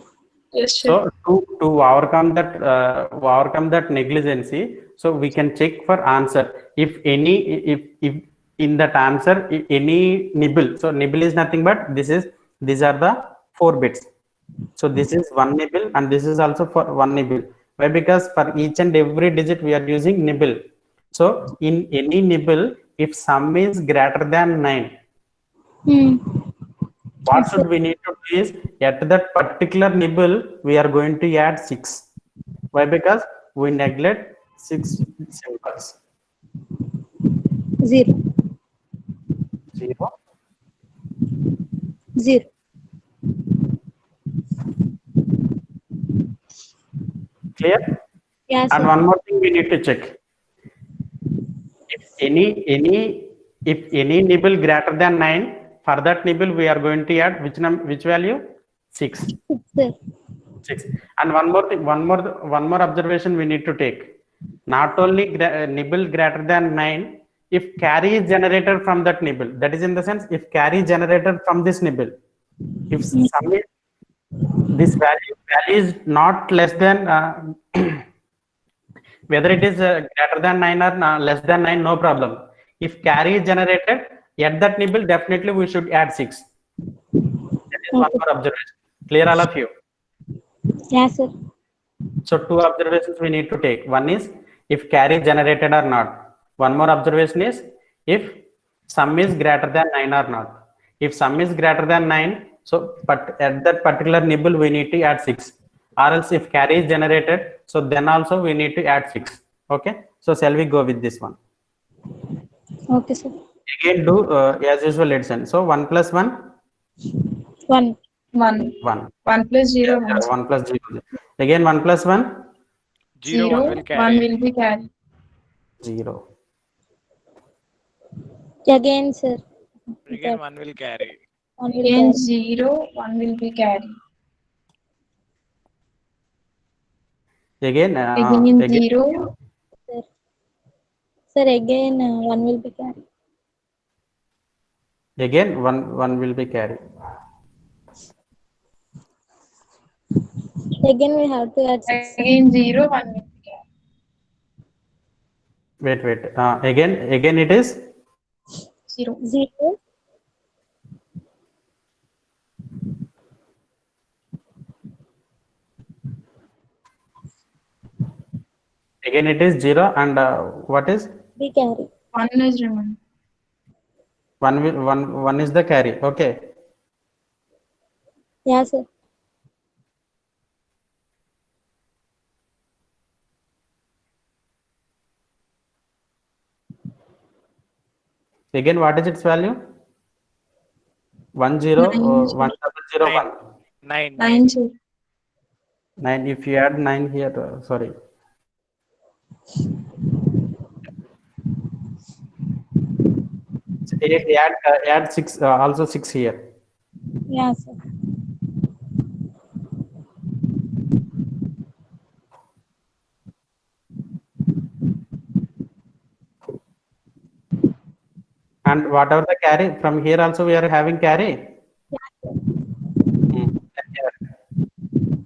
Yes, sir. So to overcome that negligency, so we can check for answer. If in that answer any nibble, so nibble is nothing but these are the 4 bits. So this is one nibble and this is also for one nibble. Why? Because for each and every digit we are using nibble. So in any nibble, if sum is greater than 9, what should we need to do is, at that particular nibble, we are going to add 6. Why? Because we neglect 6 symbols. 0. 0. 0. Clear? Yes, And sir. one more thing we need to check. If any nibble greater than 9, for that nibble we are going to add which value? 6. 6, sir. 6. And one more thing, one more observation we need to take. Not only nibble greater than 9, if carry is generated from that nibble, that is in the sense, if carry is generated from this nibble, if sum is, this value is not less than whether it is greater than 9 or less than 9, no problem. If carry is generated at that nibble, definitely we should add 6. That is one more observation. Clear, all of you? Yes, sir. So 2 observations we need to take. One is if carry is generated or not. One more observation is if sum is greater than 9 or not. If sum is greater than 9, so but at that particular nibble we need to add 6. Or else if carry is generated, so then also we need to add 6. Okay. So shall we go with this one? Okay, sir. Again do as usual addition. So 1 plus 1? 1. 1. 1. 1 plus 0, Yeah, 1. 1 plus 0. Again 1 plus 1? 0, 1 will 1 carry. will be carried. 0. Again, sir. Again, 1 will carry. 1 will Again carry. 0, 1 will be carried. Again, Again 0. Sir. Sir, again 1 will be carried. again one will be carried. Again we have to add 6. Again 0, 1 will be carried. Wait. Again it is 0. 0. again it is 0 and what is Be carry. 1 is remaining. one is the carry. Okay. Yes, sir. Again, what is its value? 1 0 Nine. 1 0 1 9. 9, sir. 9. If you add 9 here, sorry. So add 6 also 6 here. Yes, sir. And whatever the carry from here also we are having carry.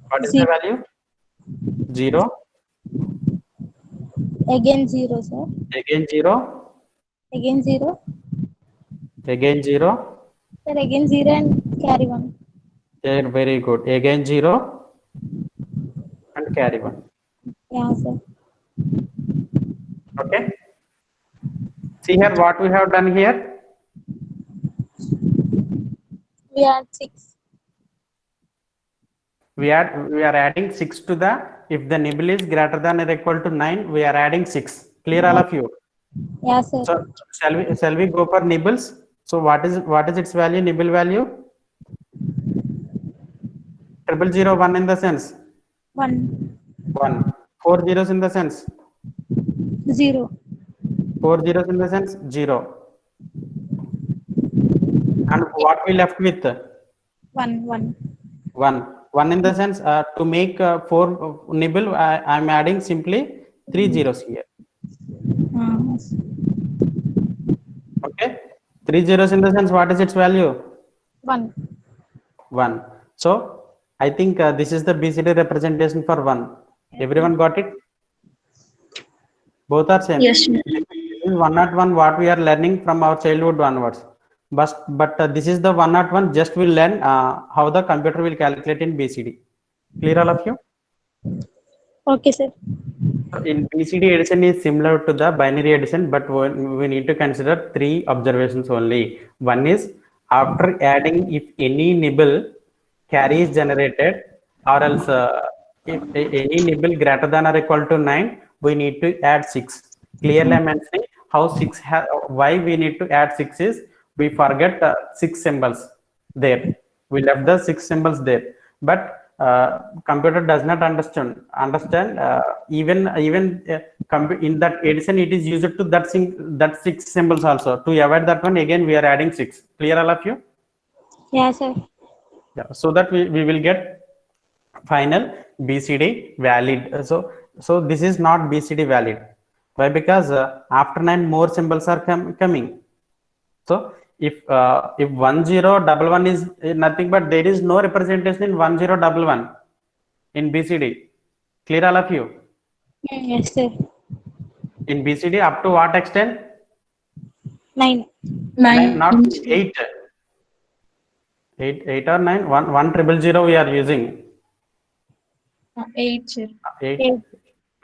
What is the value? 0. Again 0, sir. Again 0. Again 0. Again 0. Sir, again 0 and carry 1. Yeah, very good. Again 0. carry 1. Yeah, sir. Okay. See here what we have done here. We are 6. We are adding 6 to the, if the nibble is greater than or equal to 9, we are adding 6. Clear all of you? Yeah, sir. So shall we go for nibbles? So what is its value, nibble value? 001 in the sense 1. 1. 4 zeros in the sense 0. 4 zeros in the sense 0. And what we left with? 1. 1. 1. 1 in the sense to make 4 nibble, I am adding simply 3 zeros here. Yes. Okay. 3 zeros in the sense what is its value? 1. 1. So I think this is the BCD representation for 1. Everyone got it? Both are same. Yes, sir. This is 101 what we are learning from our childhood onwards. But this is the 101 just we'll learn how the computer will calculate in BCD. Clear all of you? Okay, sir. In BCD addition is similar to the binary addition, but we need to consider 3 observations only. One is after adding, if any nibble carry is generated, or else if any nibble greater than or equal to 9, we need to add 6. Clearly I'm mentioning how 6 why we need to add 6 is we forget 6 symbols there. We left the 6 symbols there, but computer does not understand even in that addition it is used to that 6 symbols also. To avoid that one, again we are adding 6. Clear all of you? Yeah, sir. Yeah, so that we will get final BCD valid. So this is not BCD valid. Why? Because after 9 more symbols are coming. So if 1011 is nothing but there is no representation in 1011 in BCD. Clear all of you? Yes, sir. In BCD up to what extent? 9. 9. Not 8. 8 or 9? 10000 we are using. 8, sir. 8.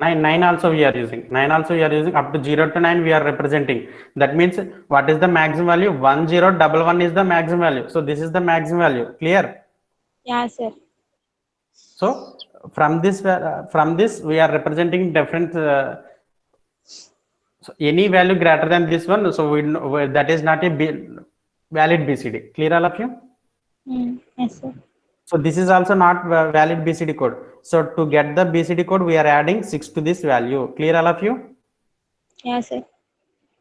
9 also we are using. 9 also we are using. Up to 0 to 9 we are representing. That means what is the maximum value? 1011 is the maximum value. So this is the maximum value. Clear? Yeah, sir. So from this we are representing different. So any value greater than this one, so we know that is not a valid BCD. Clear all of you? Yes, sir. So this is also not valid BCD code. So to get the BCD code, we are adding 6 to this value. Clear all of you? Yeah, sir.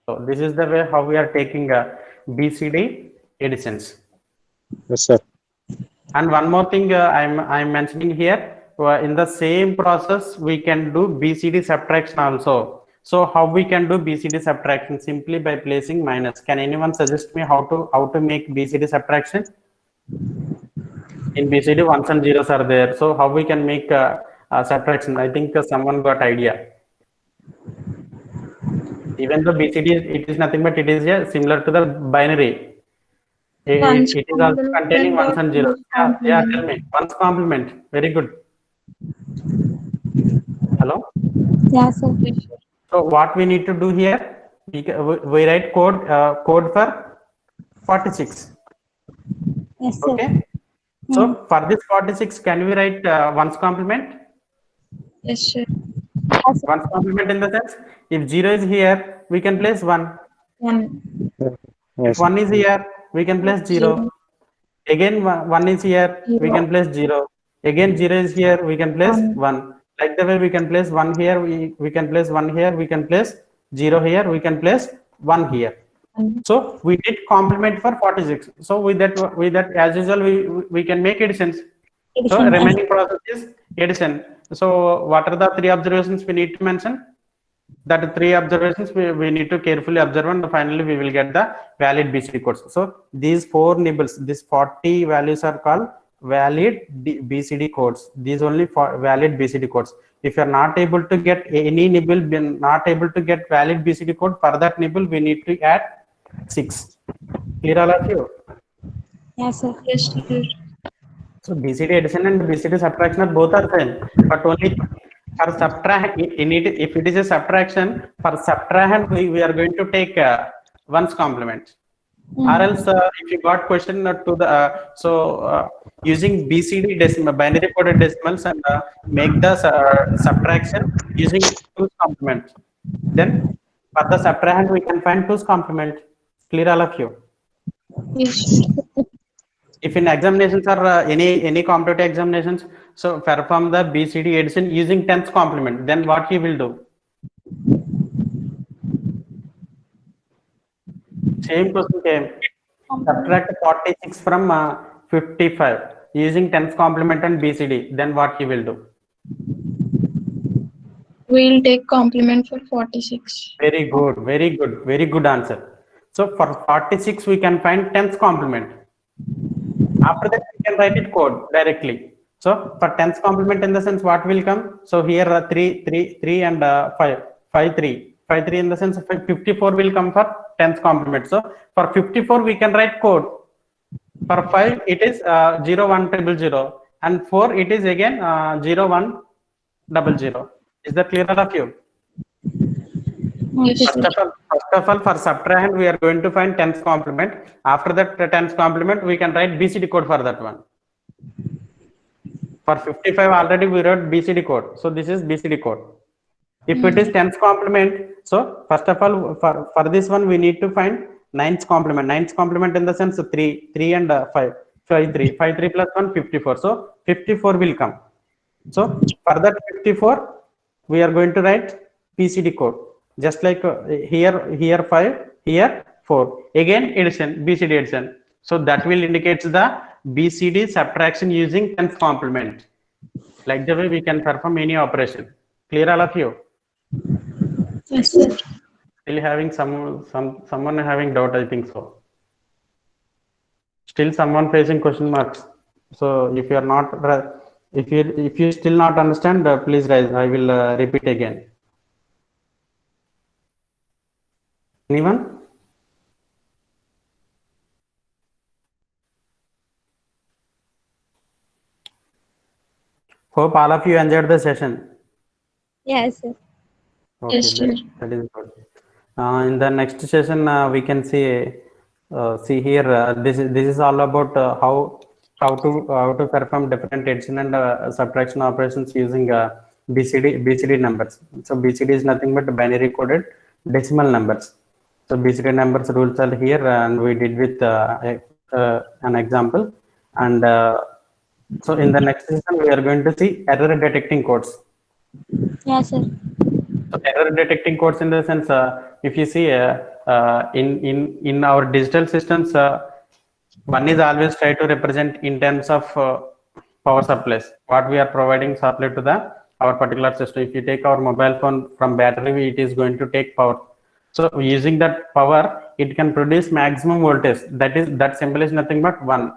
So this is the way how we are taking BCD additions. Yes, sir. And one more thing I'm mentioning here, in the same process we can do BCD subtraction also. So how we can do BCD subtraction? Simply by placing minus. Can anyone suggest me how to make BCD subtraction? In BCD, ones and zeros are there. So how we can make subtraction? I think someone got idea. Even though BCD it is nothing but it is similar to the binary. It is also containing ones and zeros. Yeah, tell me. Ones complement. Very good. Hello? Yeah, sir. So what we need to do here, we write code for 46. Yes, sir. Okay. So for this 46, can we write ones complement? Yes, sir. Ones complement in the sense, if 0 is here, we can place 1. 1. If 1 is here, we can place 0. Again 1 is here, we can place 0. Again 0 is here, we can place 1. Like the way we can place 1 here, we can place 1 here, we can place 0 here, we can place 1 here. So we did complement for 46. So with that as usual we can make additions. So remaining process is addition. So what are the 3 observations we need to mention? That 3 observations we need to carefully observe, and finally we will get the valid BCD codes. So these 4 nibbles, these 40 values are called valid BCD codes. These only for valid BCD codes. If you are not able to get any nibble, not able to get valid BCD code, for that nibble we need to add 6. Clear all of you? Yes, sir. Yes, sir. So BCD addition and BCD subtraction are both are same, but only For subtract, if it is a subtraction, for subtrahend we are going to take ones complement. Or else, if you got question to the using BCD decimal, binary coded decimals, and make the subtraction using 2's complement, then for the subtrahend we can find 2's complement. Clear, all of you? Yes. If in examinations or any competitive examinations, so perform the BCD addition using 10's complement, then what you will do? Same question came. Subtract 46 from 55 using 10's complement and BCD, then what you will do? We'll take complement for 46. Very good, very good, very good answer. So for 46 we can find 10's complement. After that we can write it code directly. So for 10's complement, in the sense what will come? So here 3 and 5, 3 in the sense 54 will come for 10's complement. So for 54 we can write code. For 5 it is 01000, and 4 it is again 0100. Is that clear, all of you? Yes. First of all, for subtrahend we are going to find 10's complement. After that 10's complement we can write BCD code for that one. For 55 already we wrote BCD code, so this is BCD code. If it is 10's complement, so first of all for this one we need to find 9's complement. 9's complement in the sense 3 and 5, 3 plus 1 54. So 54 will come. So for that 54 we are going to write BCD code. Just like here 5, here 4. Again addition, BCD addition. So that will indicate the BCD subtraction using 10's complement. Like the way we can perform any operation. Clear, all of you? Yes, sir. Still having someone having doubt, I think so. Still someone facing question marks. So if you are not, if you still not understand, please rise. I will repeat again. Anyone? Hope all of you enjoyed the session. Yes, sir. Okay, Yes, sir. that is good. In the next session, we can see here. This is all about how to perform different addition and subtraction operations using BCD numbers. So BCD is nothing but binary coded decimal numbers. So BCD numbers rules are here, and we did with an example. And so in the next session, we are going to see error detecting codes. Yes, sir. So error detecting codes in the sense, if you see in our digital systems, one is always try to represent in terms of power supplies, what we are providing supply to our particular system. If you take our mobile phone from battery, it is going to take power. So using that power, it can produce maximum voltage. That symbol is nothing but 1.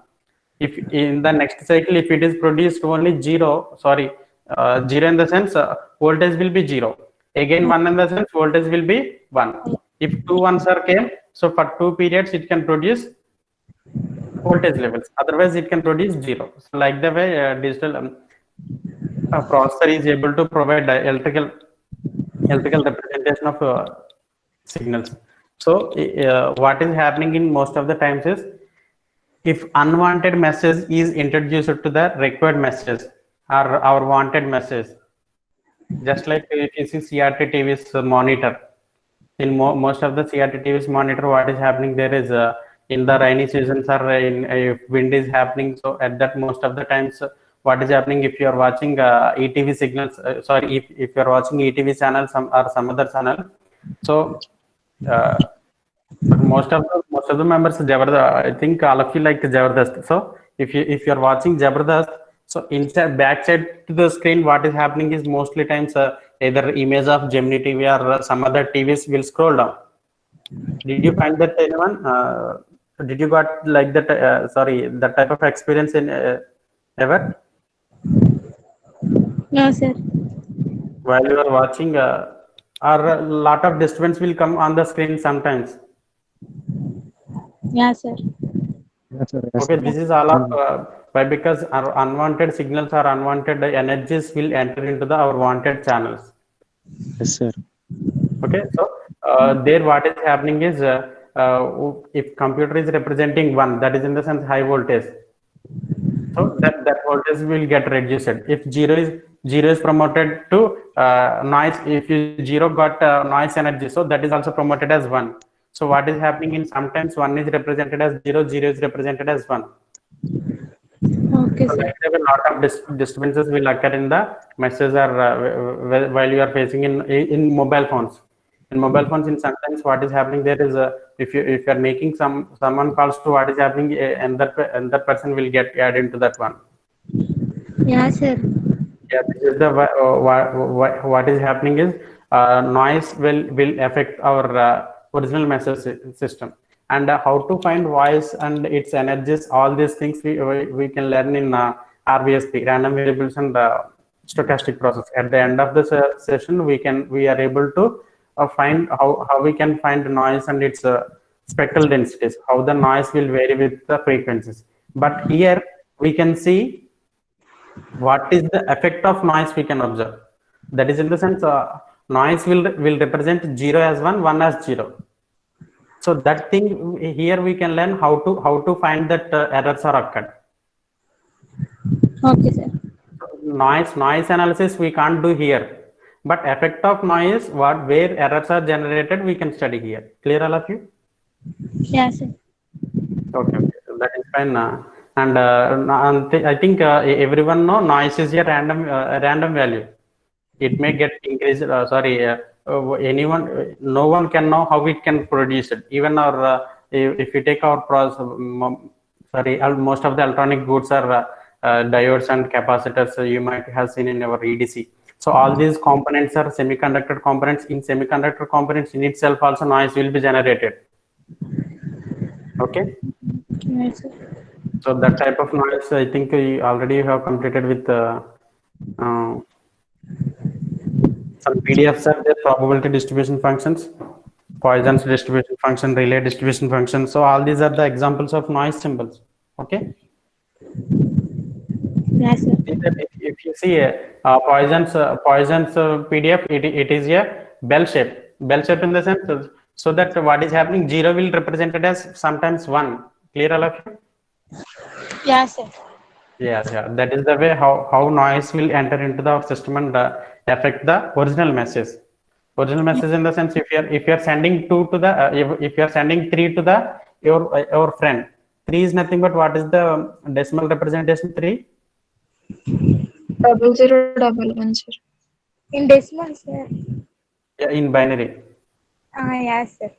If in the next cycle, if it is produced only 0 in the sense voltage will be 0. Again 1 in the sense voltage will be 1. If 2 ones are came, so for 2 periods it can produce voltage levels. Otherwise it can produce 0. So like the way digital processor is able to provide electrical representation of signals. So what is happening in most of the times is, if unwanted message is introduced to the required message or our wanted message, just like if you see CRT TV's monitor, in most of the CRT TV's monitor, what is happening there is in the rainy seasons or if wind is happening. So at that most of the times, what is happening if you are watching ETV signals? If you are watching ETV channel or some other channel, so most of the members Jabardast, I think all of you like Jabardast. So if you are watching Jabardast, so inside backside to the screen, what is happening is mostly times either image of Gemini TV or some other TVs will scroll down. Did you find that, anyone? Did you got like that? That type of experience in ever? No, sir. While you are watching, or a lot of disturbance will come on the screen sometimes. Yeah, sir. Yes, sir. Yes, Okay, sir. this is all of Why? Because our unwanted signals or unwanted energies will enter into our wanted channels. Yes, sir. Okay, so there what is happening is if computer is representing 1, that is in the sense high voltage, so that voltage will get reduced. If 0 is promoted to noise, if 0 got noise energy, so that is also promoted as 1. So what is happening in sometimes 1 is represented as 0, 0 is represented as 1. Okay, So sir. like a lot of disturbances will occur in the messages or while you are facing in mobile phones. In mobile phones, in sometimes what is happening there is if you are making someone calls to what is happening, and that person will get added into that one. Yeah, sir. Yeah, this is the what is happening is noise will affect our original message system. And how to find voice and its energies, all these things we can learn in RVSP, random variables and stochastic process. At the end of the session, we are able to find how we can find noise and its spectral densities, how the noise will vary with the frequencies. But here we can see what is the effect of noise we can observe. That is in the sense noise will represent 0 as 1, 1 as 0. So that thing here we can learn how to find that errors are occurred. Okay, sir. Noise analysis we can't do here, but effect of noise, where errors are generated, we can study here. Clear, all of you? Yeah, sir. Okay, so that is fine. And I think everyone know noise is a random value. It may get increased. No one can know how it can produce it. Even our if you take our most of the electronic goods are diodes and capacitors. You might have seen in our EDC. So all these components are semiconductor components. In semiconductor components in itself also noise will be generated. Okay. Yes, sir. So that type of noise, I think you already have completed with some PDFs are there, probability distribution functions, Poisson's distribution function, relay distribution function. So all these are the examples of noise symbols. Okay. Yes, sir. If you see Poisson's PDF, it is a bell shape in the sense, so that what is happening, 0 will represented as sometimes 1. Clear, all of you? Yeah, sir. Yeah. That is the way how noise will enter into the system and affect the original message. Original message in the sense, if you are sending 2 to the if you are sending 3 to the your friend, 3 is nothing but what is the decimal representation 3? 0011, sir. In decimal, sir. Yeah, in binary. Yes, sir.